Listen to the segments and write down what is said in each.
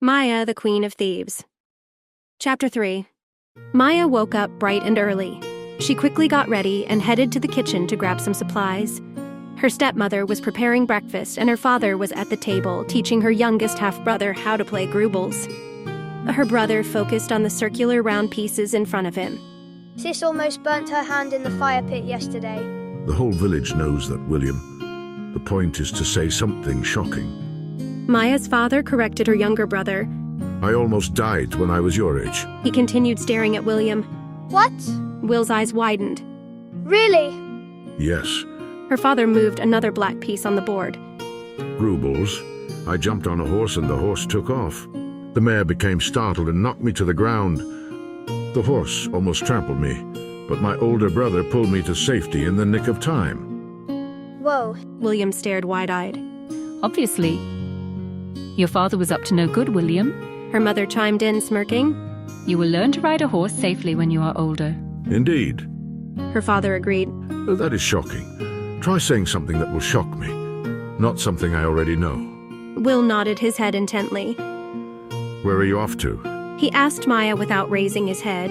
Maya, the Queen of Thieves. Chapter 3. Maya woke up bright and early. She quickly got ready and headed to the kitchen to grab some supplies. Her stepmother was preparing breakfast and her father was at the table teaching her youngest half-brother how to play grubles. Her brother focused on the circular round pieces in front of him. Sis almost burnt her hand in the fire pit yesterday. The whole village knows that, William. The point is to say something shocking. Maya's father corrected her younger brother. I almost died when I was your age. He continued staring at William. What? Will's eyes widened. Really? Yes. Her father moved another black piece on the board. Grubles. I jumped on a horse and the horse took off. The mare became startled and knocked me to the ground. The horse almost trampled me, but my older brother pulled me to safety in the nick of time. Whoa. William stared wide-eyed. Obviously. Your father was up to no good, William. Her mother chimed in, smirking. You will learn to ride a horse safely when you are older. Indeed. Her father agreed. That is shocking. Try saying something that will shock me, not something I already know. Will nodded his head intently. Where are you off to? He asked Maya without raising his head,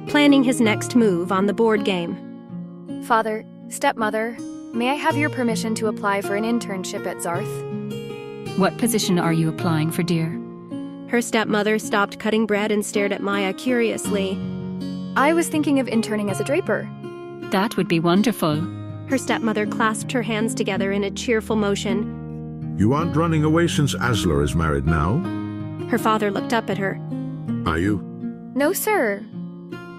planning his next move on the board game. Father, stepmother, may I have your permission to apply for an internship at Zarth? What position are you applying for, dear? Her stepmother stopped cutting bread and stared at Maya curiously. I was thinking of interning as a draper. That would be wonderful. Her stepmother clasped her hands together in a cheerful motion. You aren't running away since Asler is married now? Her father looked up at her. Are you? No, sir.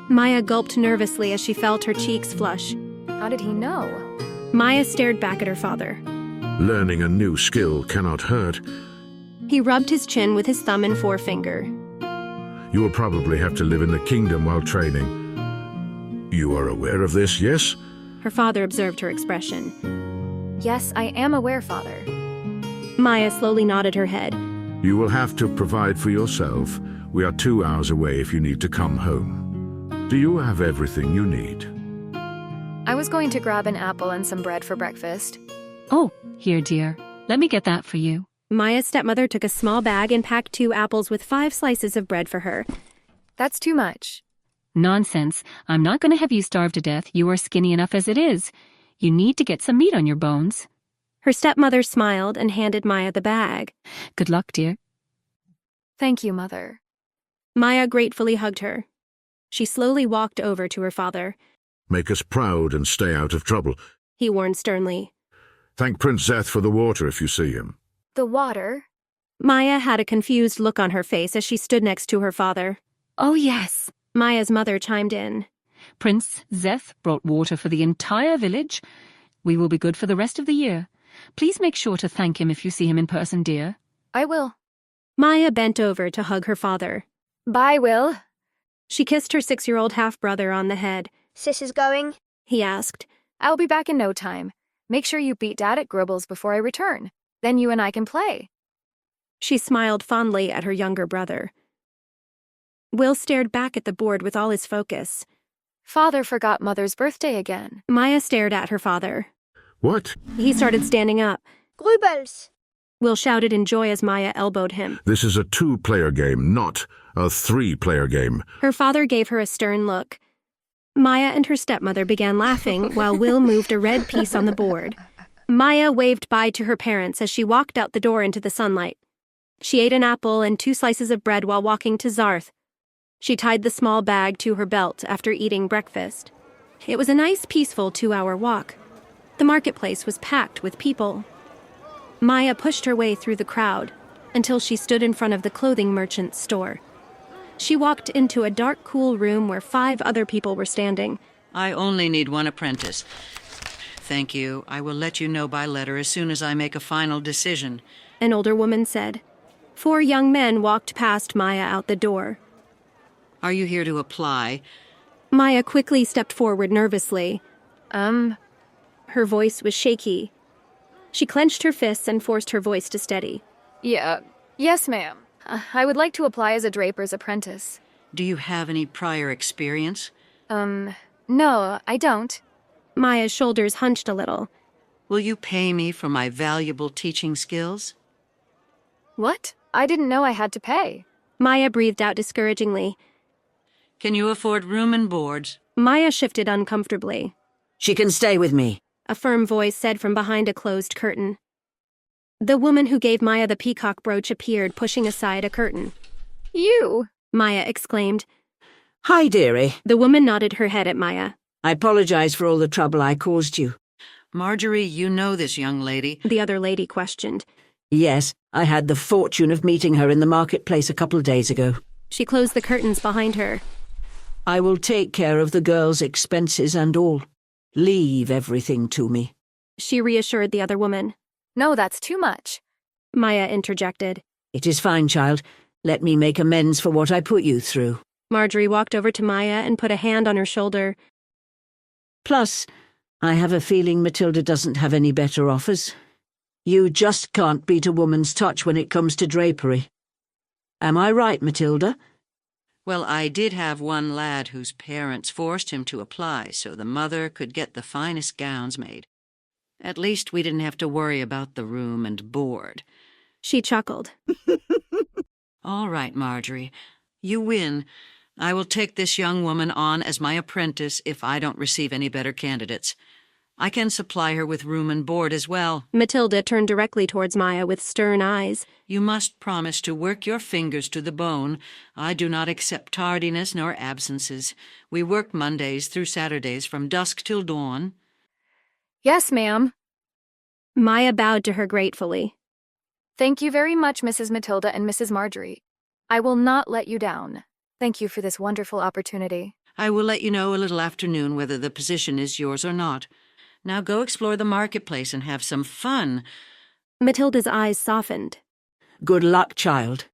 Maya gulped nervously as she felt her cheeks flush. How did he know? Maya stared back at her father. Learning a new skill cannot hurt. He rubbed his chin with his thumb and forefinger. You will probably have to live in the kingdom while training. You are aware of this, yes? Her father observed her expression. Yes, I am aware, Father. Maya slowly nodded her head. You will have to provide for yourself. We are 2 hours away if you need to come home. Do you have everything you need? I was going to grab an apple and some bread for breakfast. Oh, here, dear. Let me get that for you. Maya's stepmother took a small bag and packed 2 apples with 5 slices of bread for her. That's too much. Nonsense. I'm not going to have you starve to death. You are skinny enough as it is. You need to get some meat on your bones. Her stepmother smiled and handed Maya the bag. Good luck, dear. Thank you, Mother. Maya gratefully hugged her. She slowly walked over to her father. Make us proud and stay out of trouble. He warned sternly. Thank Prince Zeth for the water if you see him. The water? Maya had a confused look on her face as she stood next to her father. Oh, yes. Maya's mother chimed in. Prince Zeth brought water for the entire village. We will be good for the rest of the year. Please make sure to thank him if you see him in person, dear. I will. Maya bent over to hug her father. Bye, Will. She kissed her 6-year-old half-brother on the head. Sis is going? He asked. I'll be back in no time. Make sure you beat Dad at Gribbles before I return. Then you and I can play. She smiled fondly at her younger brother. Will stared back at the board with all his focus. Father forgot Mother's birthday again. Maya stared at her father. What? He started standing up. Grubels! Will shouted in joy as Maya elbowed him. This is a 2-player game, not a 3-player game. Her father gave her a stern look. Maya and her stepmother began laughing while Will moved a red piece on the board. Maya waved bye to her parents as she walked out the door into the sunlight. She ate an apple and 2 slices of bread while walking to Zarth. She tied the small bag to her belt after eating breakfast. It was a nice, peaceful 2-hour walk. The marketplace was packed with people. Maya pushed her way through the crowd until she stood in front of the clothing merchant's store. She walked into a dark, cool room where 5 other people were standing. I only need 1 apprentice. Thank you. I will let you know by letter as soon as I make a final decision. An older woman said. 4 young men walked past Maya out the door. Are you here to apply? Maya quickly stepped forward nervously. Her voice was shaky. She clenched her fists and forced her voice to steady. Yeah. Yes, ma'am. I would like to apply as a draper's apprentice. Do you have any prior experience? No, I don't. Maya's shoulders hunched a little. Will you pay me for my valuable teaching skills? What? I didn't know I had to pay. Maya breathed out discouragingly. Can you afford room and board? Maya shifted uncomfortably. She can stay with me. A firm voice said from behind a closed curtain. The woman who gave Maya the peacock brooch appeared, pushing aside a curtain. You? Maya exclaimed. Hi, dearie. The woman nodded her head at Maya. I apologize for all the trouble I caused you. Marjorie, you know this young lady. The other lady questioned. Yes, I had the fortune of meeting her in the marketplace a couple of days ago. She closed the curtains behind her. I will take care of the girls' expenses and all. Leave everything to me. She reassured the other woman. No, that's too much. Maya interjected. It is fine, child. Let me make amends for what I put you through. Marjorie walked over to Maya and put a hand on her shoulder. Plus, I have a feeling Matilda doesn't have any better offers. You just can't beat a woman's touch when it comes to drapery. Am I right, Matilda? Well, I did have one lad whose parents forced him to apply so the mother could get the finest gowns made. At least we didn't have to worry about the room and board. She chuckled. All right, Marjorie. You win. I will take this young woman on as my apprentice if I don't receive any better candidates. I can supply her with room and board as well. Matilda turned directly towards Maya with stern eyes. You must promise to work your fingers to the bone. I do not accept tardiness nor absences. We work Mondays through Saturdays from dusk till dawn. Yes, ma'am. Maya bowed to her gratefully. Thank you very much, Mrs. Matilda and Mrs. Marjorie. I will not let you down. Thank you for this wonderful opportunity. I will let you know a little afternoon whether the position is yours or not. Now go explore the marketplace and have some fun. Matilda's eyes softened. Good luck, child.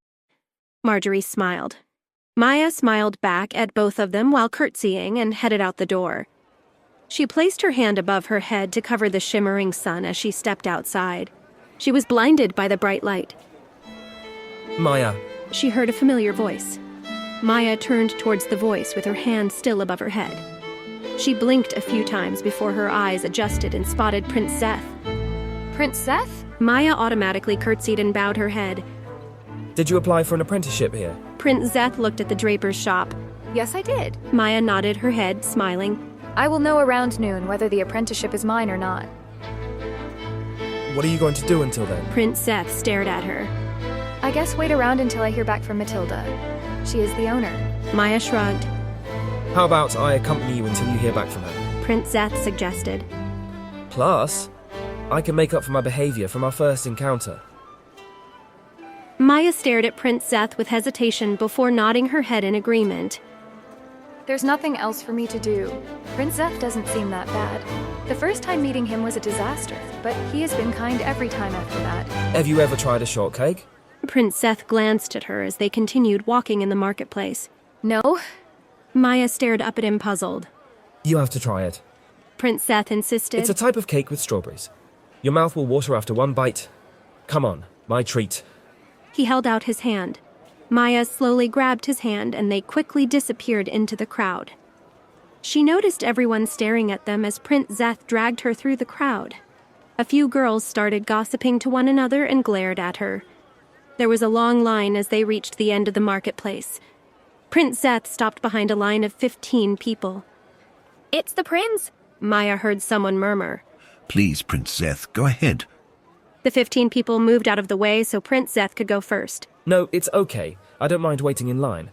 Marjorie smiled. Maya smiled back at both of them while curtsying and headed out the door. She placed her hand above her head to cover the shimmering sun as she stepped outside. She was blinded by the bright light. Maya. She heard a familiar voice. Maya turned towards the voice with her hand still above her head. She blinked a few times before her eyes adjusted and spotted Prince Zeth. Prince Zeth? Maya automatically curtsied and bowed her head. Did you apply for an apprenticeship here? Prince Zeth looked at the draper's shop. Yes, I did. Maya nodded her head, smiling. I will know around noon whether the apprenticeship is mine or not. What are you going to do until then? Prince Zeth stared at her. I guess wait around until I hear back from Matilda. She is the owner. Maya shrugged. How about I accompany you until you hear back from her? Prince Zeth suggested. Plus, I can make up for my behavior from our first encounter. Maya stared at Prince Zeth with hesitation before nodding her head in agreement. There's nothing else for me to do. Prince Zeth doesn't seem that bad. The first time meeting him was a disaster, but he has been kind every time after that. Have you ever tried a shortcake? Prince Zeth glanced at her as they continued walking in the marketplace. No? Maya stared up at him puzzled. You have to try it. Prince Zeth insisted. It's a type of cake with strawberries. Your mouth will water after one bite. Come on, my treat. He held out his hand. Maya slowly grabbed his hand and they quickly disappeared into the crowd. She noticed everyone staring at them as Prince Zeth dragged her through the crowd. A few girls started gossiping to one another and glared at her. There was a long line as they reached the end of the marketplace. Prince Zeth stopped behind a line of 15 people. It's the prince. Maya heard someone murmur. Please, Prince Zeth, go ahead. The 15 people moved out of the way so Prince Zeth could go first. No, it's okay. I don't mind waiting in line.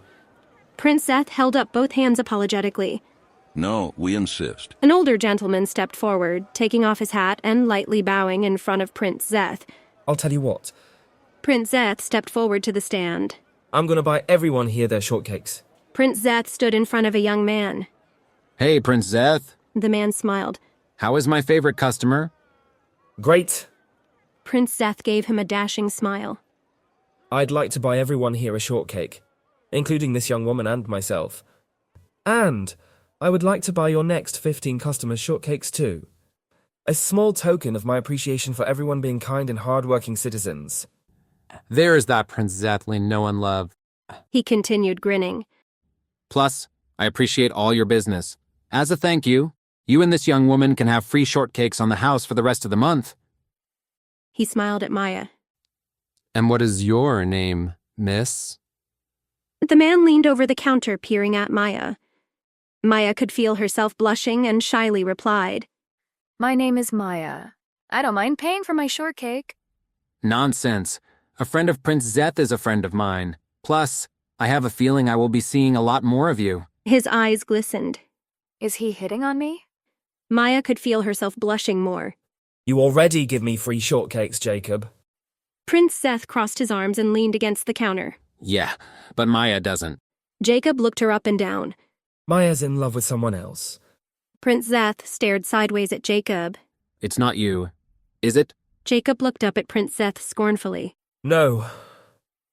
Prince Zeth held up both hands apologetically. No, we insist. An older gentleman stepped forward, taking off his hat and lightly bowing in front of Prince Zeth. I'll tell you what. Prince Zeth stepped forward to the stand. I'm going to buy everyone here their shortcakes. Prince Zeth stood in front of a young man. Hey, Prince Zeth. The man smiled. How is my favorite customer? Great. Prince Zeth gave him a dashing smile. I'd like to buy everyone here a shortcake, including this young woman and myself. And I would like to buy your next 15 customers shortcakes too. A small token of my appreciation for everyone being kind and hard-working citizens. There is that Prince Zethling know and love. He continued, grinning. Plus, I appreciate all your business. As a thank you, you and this young woman can have free shortcakes on the house for the rest of the month. He smiled at Maya. And what is your name, miss? The man leaned over the counter, peering at Maya. Maya could feel herself blushing and shyly replied, My name is Maya. I don't mind paying for my shortcake. Nonsense. A friend of Prince Zeth is a friend of mine. Plus, I have a feeling I will be seeing a lot more of you. His eyes glistened. Is he hitting on me? Maya could feel herself blushing more. You already give me free shortcakes, Jacob. Prince Zeth crossed his arms and leaned against the counter. Yeah, but Maya doesn't. Jacob looked her up and down. Maya's in love with someone else. Prince Zeth stared sideways at Jacob. It's not you, is it? Jacob looked up at Prince Zeth scornfully. No.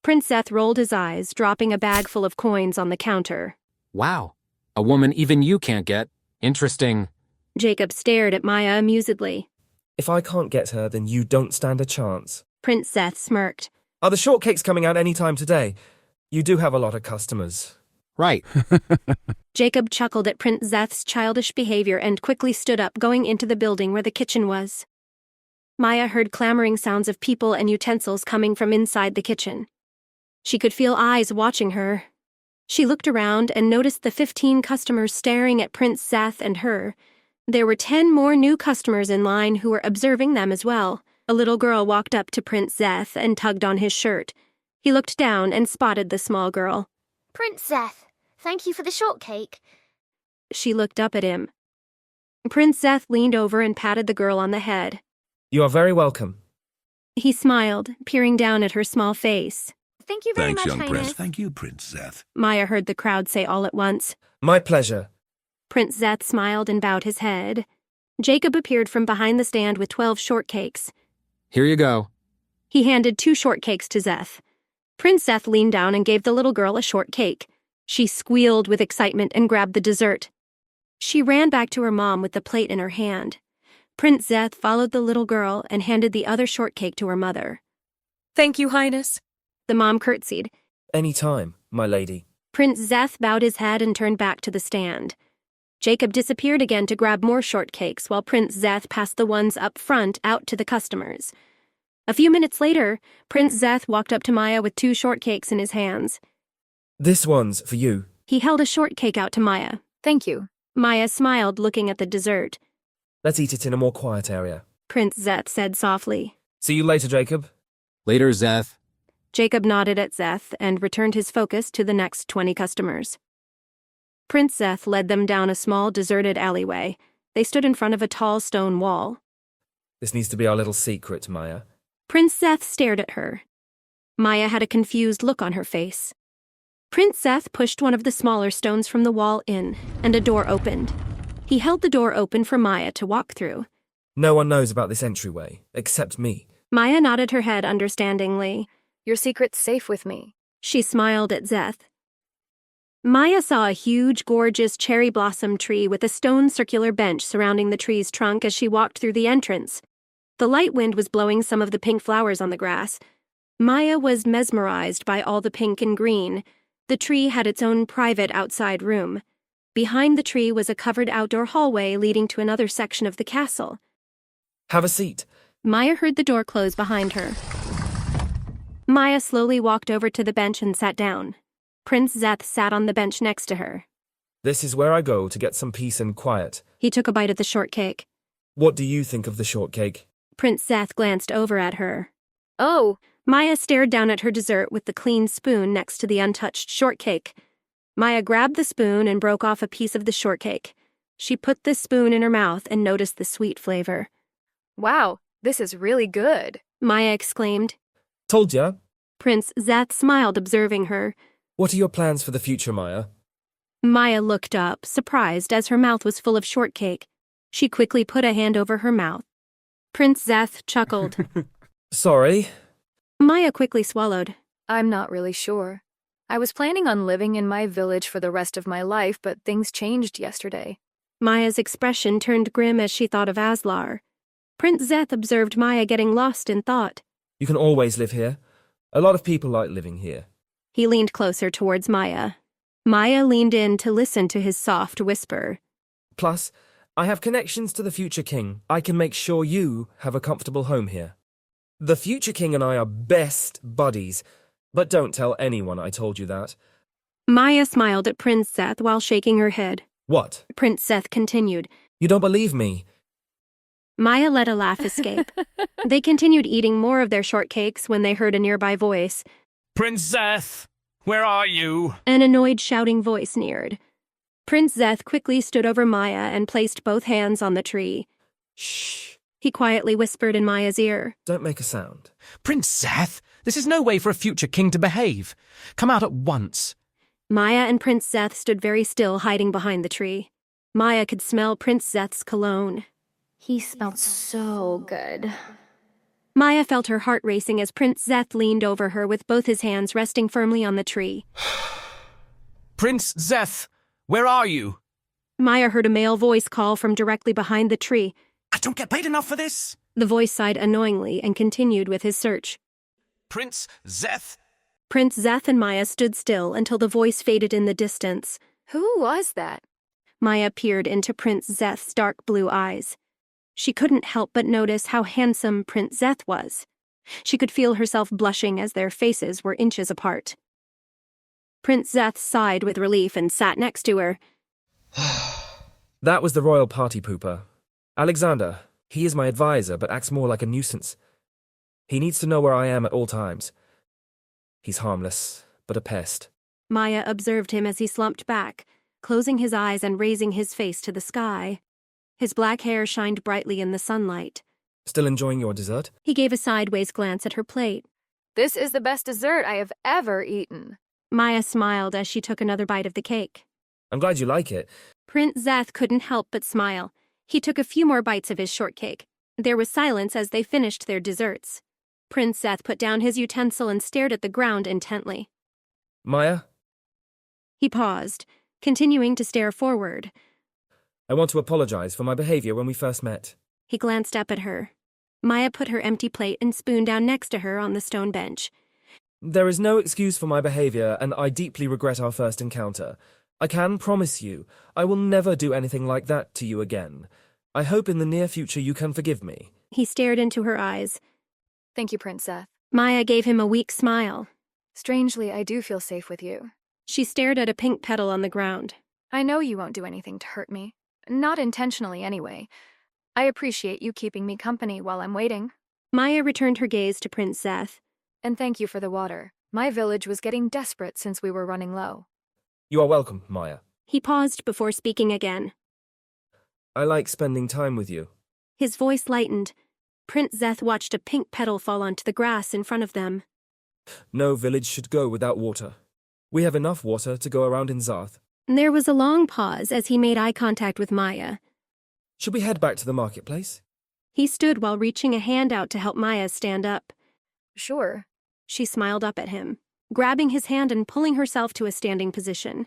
Prince Zeth rolled his eyes, dropping a bag full of coins on the counter. Wow. A woman even you can't get. Interesting. Jacob stared at Maya amusedly. If I can't get her, then you don't stand a chance. Prince Zeth smirked. Are the shortcakes coming out any time today? You do have a lot of customers. Right. Jacob chuckled at Prince Zeth's childish behavior and quickly stood up, going into the building where the kitchen was. Maya heard clamoring sounds of people and utensils coming from inside the kitchen. She could feel eyes watching her. She looked around and noticed the 15 customers staring at Prince Zeth and her. There were 10 more new customers in line who were observing them as well. A little girl walked up to Prince Zeth and tugged on his shirt. He looked down and spotted the small girl. Prince Zeth, thank you for the shortcake. She looked up at him. Prince Zeth leaned over and patted the girl on the head. You are very welcome. He smiled, peering down at her small face. Thank you very Thanks, much, young Highness. prince. Thank you, Prince Zeth. Maya heard the crowd say all at once. My pleasure. Prince Zeth smiled and bowed his head. Jacob appeared from behind the stand with 12 shortcakes. Here you go. He handed 2 shortcakes to Zeth. Prince Zeth leaned down and gave the little girl a shortcake. She squealed with excitement and grabbed the dessert. She ran back to her mom with the plate in her hand. Prince Zeth followed the little girl and handed the other shortcake to her mother. Thank you, Highness. The mom curtsied. Any time, my lady. Prince Zeth bowed his head and turned back to the stand. Jacob disappeared again to grab more shortcakes while Prince Zeth passed the ones up front out to the customers. A few minutes later, Prince Zeth walked up to Maya with 2 shortcakes in his hands. This one's for you. He held a shortcake out to Maya. Thank you. Maya smiled, looking at the dessert. Let's eat it in a more quiet area. Prince Zeth said softly. See you later, Jacob. Later, Zeth. Jacob nodded at Zeth and returned his focus to the next 20 customers. Prince Zeth led them down a small, deserted alleyway. They stood in front of a tall stone wall. This needs to be our little secret, Maya. Prince Zeth stared at her. Maya had a confused look on her face. Prince Zeth pushed one of the smaller stones from the wall in, and a door opened. He held the door open for Maya to walk through. No one knows about this entryway, except me. Maya nodded her head understandingly. Your secret's safe with me. She smiled at Zeth. Maya saw a huge, gorgeous cherry blossom tree with a stone circular bench surrounding the tree's trunk as she walked through the entrance. The light wind was blowing some of the pink flowers on the grass. Maya was mesmerized by all the pink and green. The tree had its own private outside room. Behind the tree was a covered outdoor hallway leading to another section of the castle. Have a seat. Maya heard the door close behind her. Maya slowly walked over to the bench and sat down. Prince Zeth sat on the bench next to her. This is where I go to get some peace and quiet. He took a bite of the shortcake. What do you think of the shortcake? Prince Zeth glanced over at her. Oh, Maya stared down at her dessert with the clean spoon next to the untouched shortcake. Maya grabbed the spoon and broke off a piece of the shortcake. She put the spoon in her mouth and noticed the sweet flavor. wow, this is really good. Maya exclaimed. Told ya. Prince Zeth smiled, observing her. What are your plans for the future, Maya? Maya looked up, surprised, as her mouth was full of shortcake. She quickly put a hand over her mouth. Prince Zeth chuckled. Sorry. Maya quickly swallowed. I'm not really sure. I was planning on living in my village for the rest of my life, but things changed yesterday. Maya's expression turned grim as she thought of Aslar. Prince Zeth observed Maya getting lost in thought. You can always live here. A lot of people like living here. He leaned closer towards Maya. Maya leaned in to listen to his soft whisper. Plus, I have connections to the future king. I can make sure you have a comfortable home here. The future king and I are best buddies, but don't tell anyone I told you that. Maya smiled at Prince Zeth while shaking her head. What? Prince Zeth continued. You don't believe me? Maya let a laugh escape. They continued eating more of their shortcakes when they heard a nearby voice. Prince Zeth, where are you? An annoyed shouting voice neared. Prince Zeth quickly stood over Maya and placed both hands on the tree. Shh. He quietly whispered in Maya's ear. Don't make a sound. Prince Zeth, this is no way for a future king to behave. Come out at once. Maya and Prince Zeth stood very still, hiding behind the tree. Maya could smell Prince Zeth's cologne. He smelled so good. Maya felt her heart racing as Prince Zeth leaned over her with both his hands resting firmly on the tree. Prince Zeth, where are you? Maya heard a male voice call from directly behind the tree. I don't get paid enough for this. The voice sighed annoyingly and continued with his search. Prince Zeth? Prince Zeth and Maya stood still until the voice faded in the distance. Who was that? Maya peered into Prince Zeth's dark blue eyes. She couldn't help but notice how handsome Prince Zeth was. She could feel herself blushing as their faces were inches apart. Prince Zeth sighed with relief and sat next to her. That was the royal party pooper. Alexander, he is my advisor, but acts more like a nuisance. He needs to know where I am at all times. He's harmless, but a pest. Maya observed him as he slumped back, closing his eyes and raising his face to the sky. His black hair shined brightly in the sunlight. Still enjoying your dessert? He gave a sideways glance at her plate. This is the best dessert I have ever eaten. Maya smiled as she took another bite of the cake. I'm glad you like it. Prince Zeth couldn't help but smile. He took a few more bites of his shortcake. There was silence as they finished their desserts. Prince Zeth put down his utensil and stared at the ground intently. Maya? He paused, continuing to stare forward. I want to apologize for my behavior when we first met. He glanced up at her. Maya put her empty plate and spoon down next to her on the stone bench. There is no excuse for my behavior, and I deeply regret our first encounter. I can promise you, I will never do anything like that to you again. I hope in the near future you can forgive me. He stared into her eyes. Thank you, Prince Zeth. Maya gave him a weak smile. Strangely, I do feel safe with you. She stared at a pink petal on the ground. I know you won't do anything to hurt me. Not intentionally, anyway. I appreciate you keeping me company while I'm waiting. Maya returned her gaze to Prince Zeth. And thank you for the water. My village was getting desperate since we were running low. You are welcome, Maya. He paused before speaking again. I like spending time with you. His voice lightened. Prince Zeth watched a pink petal fall onto the grass in front of them. No village should go without water. We have enough water to go around in Zarth. There was a long pause as he made eye contact with Maya. Should we head back to the marketplace? He stood while reaching a hand out to help Maya stand up. Sure. She smiled up at him, grabbing his hand and pulling herself to a standing position.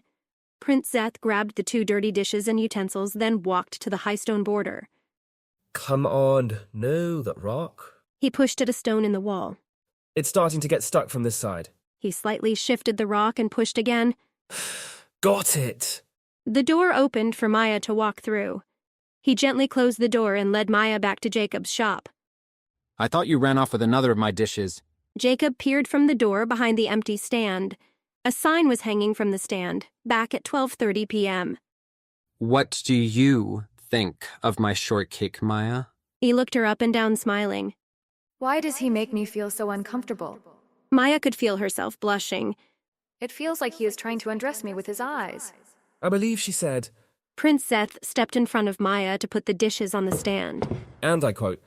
Prince Zeth grabbed the 2 dirty dishes and utensils, then walked to the high stone border. Come on, no, that rock. He pushed at a stone in the wall. It's starting to get stuck from this side. He slightly shifted the rock and pushed again. Got it! The door opened for Maya to walk through. He gently closed the door and led Maya back to Jacob's shop. I thought you ran off with another of my dishes. Jacob peered from the door behind the empty stand. A sign was hanging from the stand, back at 12:30 p.m. What do you think of my shortcake, Maya? He looked her up and down, smiling. Why does he make me feel so uncomfortable? Maya could feel herself blushing. It feels like he is trying to undress me with his eyes. I believe she said. Prince Zeth stepped in front of Maya to put the dishes on the stand. And I quote,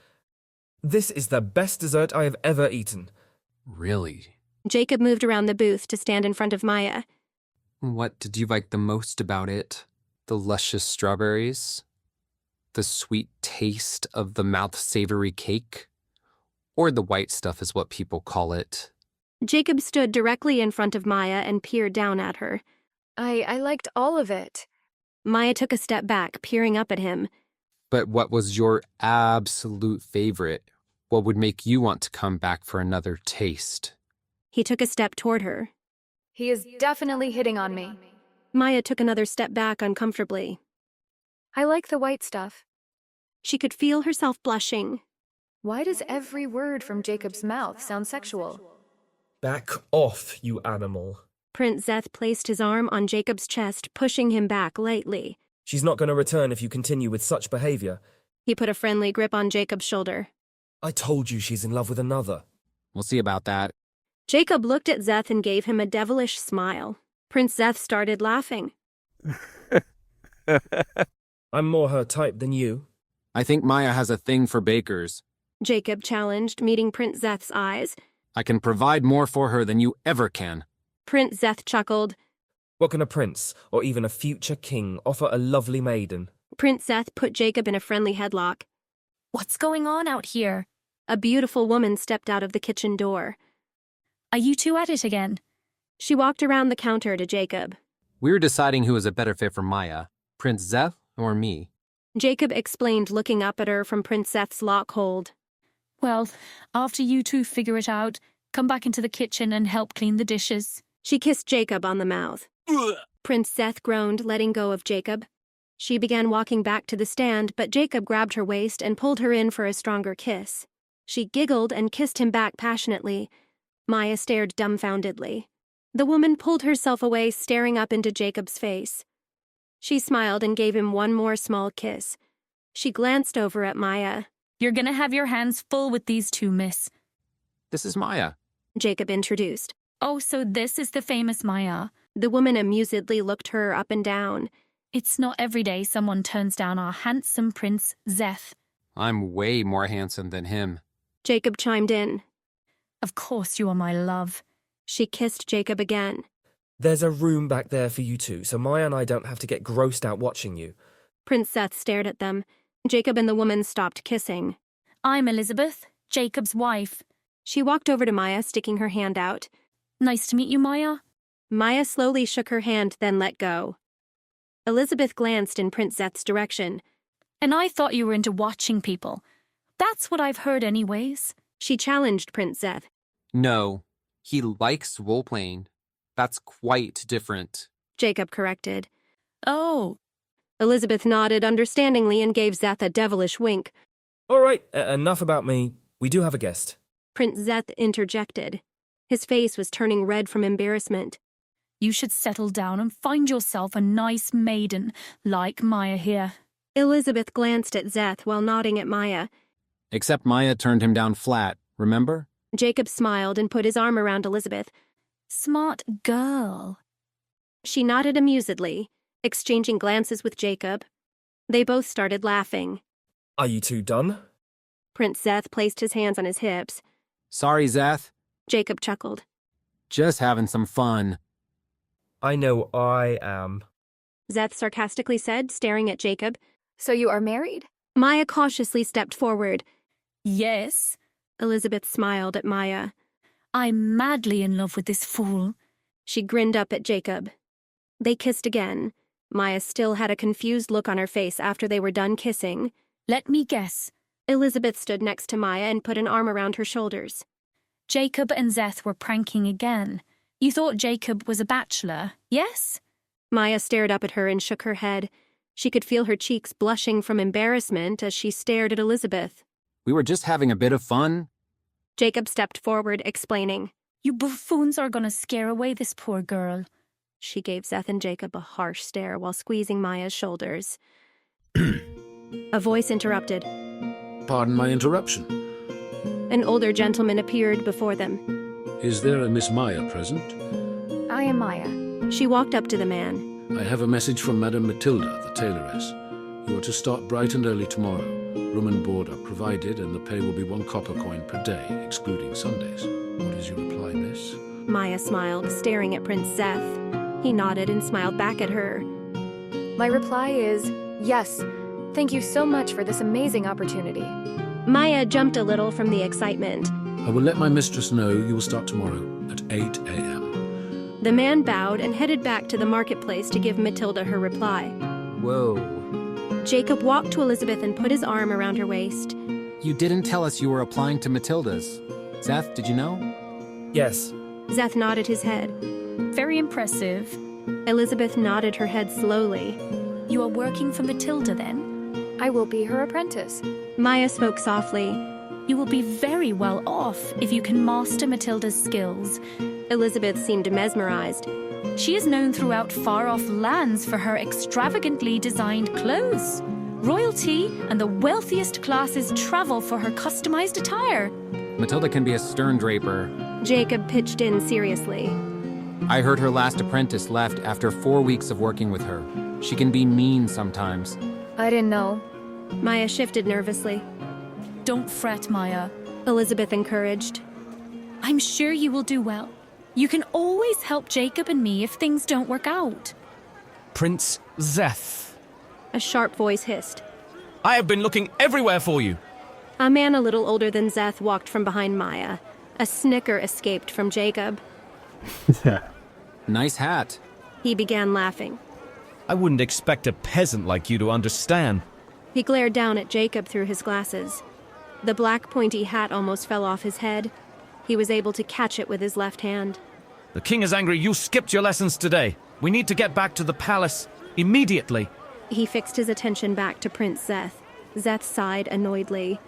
"This is the best dessert I have ever eaten." Really? Jacob moved around the booth to stand in front of Maya. What did you like the most about it? The luscious strawberries? The sweet taste of the mouth-savory cake? Or the white stuff is what people call it? Jacob stood directly in front of Maya and peered down at her. I liked all of it. Maya took a step back, peering up at him. But what was your absolute favorite? What would make you want to come back for another taste? He took a step toward her. He is definitely hitting on me. Maya took another step back uncomfortably. I like the white stuff. She could feel herself blushing. Why does every word from Jacob's mouth sound sexual? Back off, you animal. Prince Zeth placed his arm on Jacob's chest, pushing him back lightly. She's not going to return if you continue with such behavior. He put a friendly grip on Jacob's shoulder. I told you she's in love with another. We'll see about that. Jacob looked at Zeth and gave him a devilish smile. Prince Zeth started laughing. I'm more her type than you. I think Maya has a thing for bakers. Jacob challenged, meeting Prince Zeth's eyes. I can provide more for her than you ever can. Prince Zeth chuckled. What can a prince, or even a future king, offer a lovely maiden? Prince Zeth put Jacob in a friendly headlock. What's going on out here? A beautiful woman stepped out of the kitchen door. Are you two at it again? She walked around the counter to Jacob. We were deciding who was a better fit for Maya, Prince Zeth or me. Jacob explained, looking up at her from Prince Zeth's lock hold. Well, after you two figure it out, come back into the kitchen and help clean the dishes. She kissed Jacob on the mouth. Prince Zeth groaned, letting go of Jacob. She began walking back to the stand, but Jacob grabbed her waist and pulled her in for a stronger kiss. She giggled and kissed him back passionately. Maya stared dumbfoundedly. The woman pulled herself away, staring up into Jacob's face. She smiled and gave him one more small kiss. She glanced over at Maya. You're gonna have your hands full with these two, miss. This is Maya. Jacob introduced. Oh, so this is the famous Maya. The woman amusedly looked her up and down. It's not every day someone turns down our handsome Prince Zeth. I'm way more handsome than him. Jacob chimed in. Of course you are my love. She kissed Jacob again. There's a room back there for you two, so Maya and I don't have to get grossed out watching you. Prince Zeth stared at them. Jacob and the woman stopped kissing. I'm Elizabeth, Jacob's wife. She walked over to Maya, sticking her hand out. Nice to meet you, Maya. Maya slowly shook her hand, then let go. Elizabeth glanced in Prince Zeth's direction. And I thought you were into watching people. That's what I've heard anyways. She challenged Prince Zeth. No, he likes role-playing. That's quite different. Jacob corrected. Oh. Elizabeth nodded understandingly and gave Zeth a devilish wink. All right, enough about me. We do have a guest. Prince Zeth interjected. His face was turning red from embarrassment. You should settle down and find yourself a nice maiden, like Maya here. Elizabeth glanced at Zeth while nodding at Maya. Except Maya turned him down flat, remember? Jacob smiled and put his arm around Elizabeth. Smart girl. She nodded amusedly, exchanging glances with Jacob. They both started laughing. Are you two done? Prince Zeth placed his hands on his hips. Sorry, Zeth. Jacob chuckled. Just having some fun. I know I am. Zeth sarcastically said, staring at Jacob. So you are married? Maya cautiously stepped forward. Yes. Elizabeth smiled at Maya. I'm madly in love with this fool. She grinned up at Jacob. They kissed again. Maya still had a confused look on her face after they were done kissing. Let me guess. Elizabeth stood next to Maya and put an arm around her shoulders. Jacob and Zeth were pranking again. You thought Jacob was a bachelor, yes? Maya stared up at her and shook her head. She could feel her cheeks blushing from embarrassment as she stared at Elizabeth. We were just having a bit of fun. Jacob stepped forward, explaining. You buffoons are gonna scare away this poor girl. She gave Zeth and Jacob a harsh stare while squeezing Maya's shoulders. A voice interrupted. Pardon my interruption. An older gentleman appeared before them. Is there a Miss Maya present? I am Maya. She walked up to the man. I have a message from Madame Matilda, the tailoress. You are to start bright and early tomorrow. Room and board are provided, and the pay will be 1 copper coin per day, excluding Sundays. What is your reply, miss? Maya smiled, staring at Prince Zeth. He nodded and smiled back at her. My reply is, yes. Thank you so much for this amazing opportunity. Maya jumped a little from the excitement. I will let my mistress know you will start tomorrow at 8 a.m. The man bowed and headed back to the marketplace to give Matilda her reply. Whoa. Jacob walked to Elizabeth and put his arm around her waist. You didn't tell us you were applying to Matilda's. Zeth, did you know? Yes. Zeth nodded his head. Very impressive. Elizabeth nodded her head slowly. You are working for Matilda, then? I will be her apprentice. Maya spoke softly. You will be very well off if you can master Matilda's skills. Elizabeth seemed mesmerized. She is known throughout far-off lands for her extravagantly designed clothes. Royalty and the wealthiest classes travel for her customized attire. Matilda can be a stern draper. Jacob pitched in seriously. I heard her last apprentice left after 4 weeks of working with her. She can be mean sometimes. I didn't know. Maya shifted nervously. Don't fret, Maya. Elizabeth encouraged. I'm sure you will do well. You can always help Jacob and me if things don't work out. Prince Zeth. A sharp voice hissed. I have been looking everywhere for you. A man a little older than Zeth walked from behind Maya. A snicker escaped from Jacob. Nice hat. He began laughing. I wouldn't expect a peasant like you to understand. He glared down at Jacob through his glasses. The black pointy hat almost fell off his head. He was able to catch it with his left hand. The king is angry you skipped your lessons today. We need to get back to the palace immediately. He fixed his attention back to Prince Zeth. Zeth sighed annoyedly.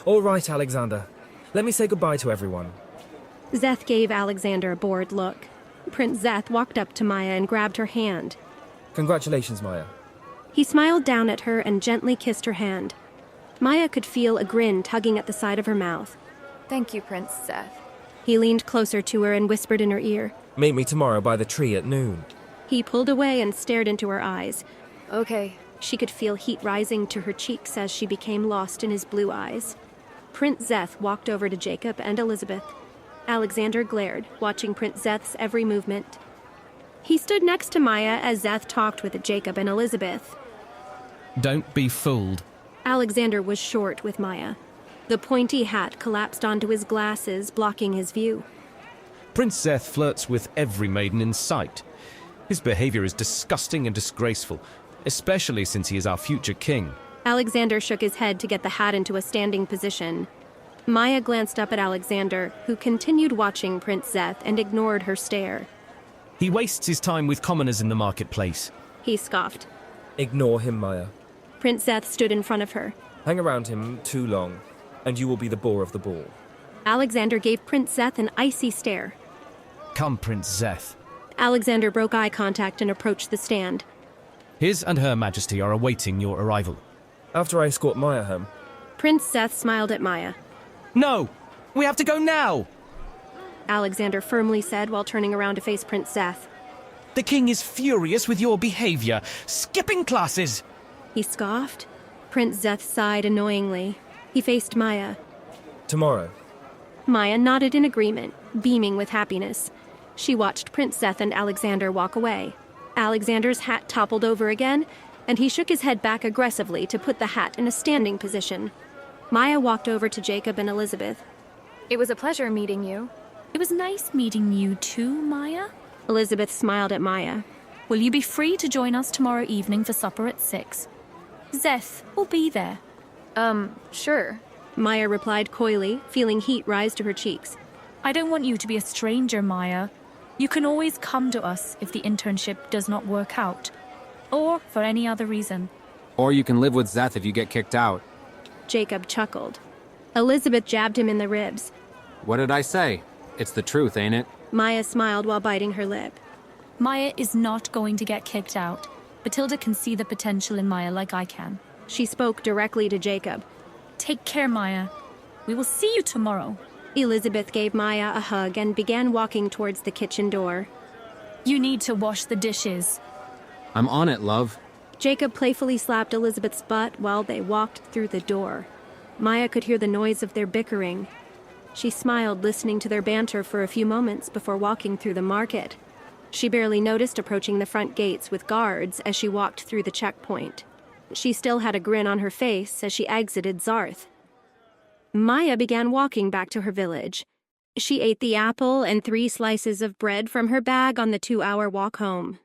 All right, Alexander. Let me say goodbye to everyone. Zeth gave Alexander a bored look. Prince Zeth walked up to Maya and grabbed her hand. Congratulations, Maya. He smiled down at her and gently kissed her hand. Maya could feel a grin tugging at the side of her mouth. Thank you, Prince Zeth. He leaned closer to her and whispered in her ear. Meet me tomorrow by the tree at noon. He pulled away and stared into her eyes. Okay. She could feel heat rising to her cheeks as she became lost in his blue eyes. Prince Zeth walked over to Jacob and Elizabeth. Alexander glared, watching Prince Zeth's every movement. He stood next to Maya as Zeth talked with Jacob and Elizabeth. Don't be fooled. Alexander was short with Maya. The pointy hat collapsed onto his glasses, blocking his view. Prince Zeth flirts with every maiden in sight. His behavior is disgusting and disgraceful, especially since he is our future king. Alexander shook his head to get the hat into a standing position. Maya glanced up at Alexander, who continued watching Prince Zeth and ignored her stare. He wastes his time with commoners in the marketplace. He scoffed. Ignore him, Maya. Prince Zeth stood in front of her. Hang around him too long, and you will be the bore of the ball. Alexander gave Prince Zeth an icy stare. Come, Prince Zeth. Alexander broke eye contact and approached the stand. His and Her Majesty are awaiting your arrival. After I escort Maya home. Prince Zeth smiled at Maya. No! We have to go now! Alexander firmly said while turning around to face Prince Zeth. The king is furious with your behavior. Skipping classes! He scoffed. Prince Zeth sighed annoyingly. He faced Maya. Tomorrow. Maya nodded in agreement, beaming with happiness. She watched Prince Zeth and Alexander walk away. Alexander's hat toppled over again, and he shook his head back aggressively to put the hat in a standing position. Maya walked over to Jacob and Elizabeth. It was a pleasure meeting you. It was nice meeting you too, Maya. Elizabeth smiled at Maya. Will you be free to join us tomorrow evening for supper at 6? Zeth will be there. Sure. Maya replied coyly, feeling heat rise to her cheeks. I don't want you to be a stranger, Maya. You can always come to us if the internship does not work out. Or for any other reason. Or you can live with Zeth if you get kicked out. Jacob chuckled. Elizabeth jabbed him in the ribs. What did I say? It's the truth, ain't it? Maya smiled while biting her lip. Maya is not going to get kicked out. Matilda can see the potential in Maya like I can. She spoke directly to Jacob. Take care, Maya. We will see you tomorrow. Elizabeth gave Maya a hug and began walking towards the kitchen door. You need to wash the dishes. I'm on it, love. Jacob playfully slapped Elizabeth's butt while they walked through the door. Maya could hear the noise of their bickering. She smiled, listening to their banter for a few moments before walking through the market. She barely noticed approaching the front gates with guards as she walked through the checkpoint. She still had a grin on her face as she exited Zarth. Maya began walking back to her village. She ate the apple and 3 slices of bread from her bag on the 2-hour walk home.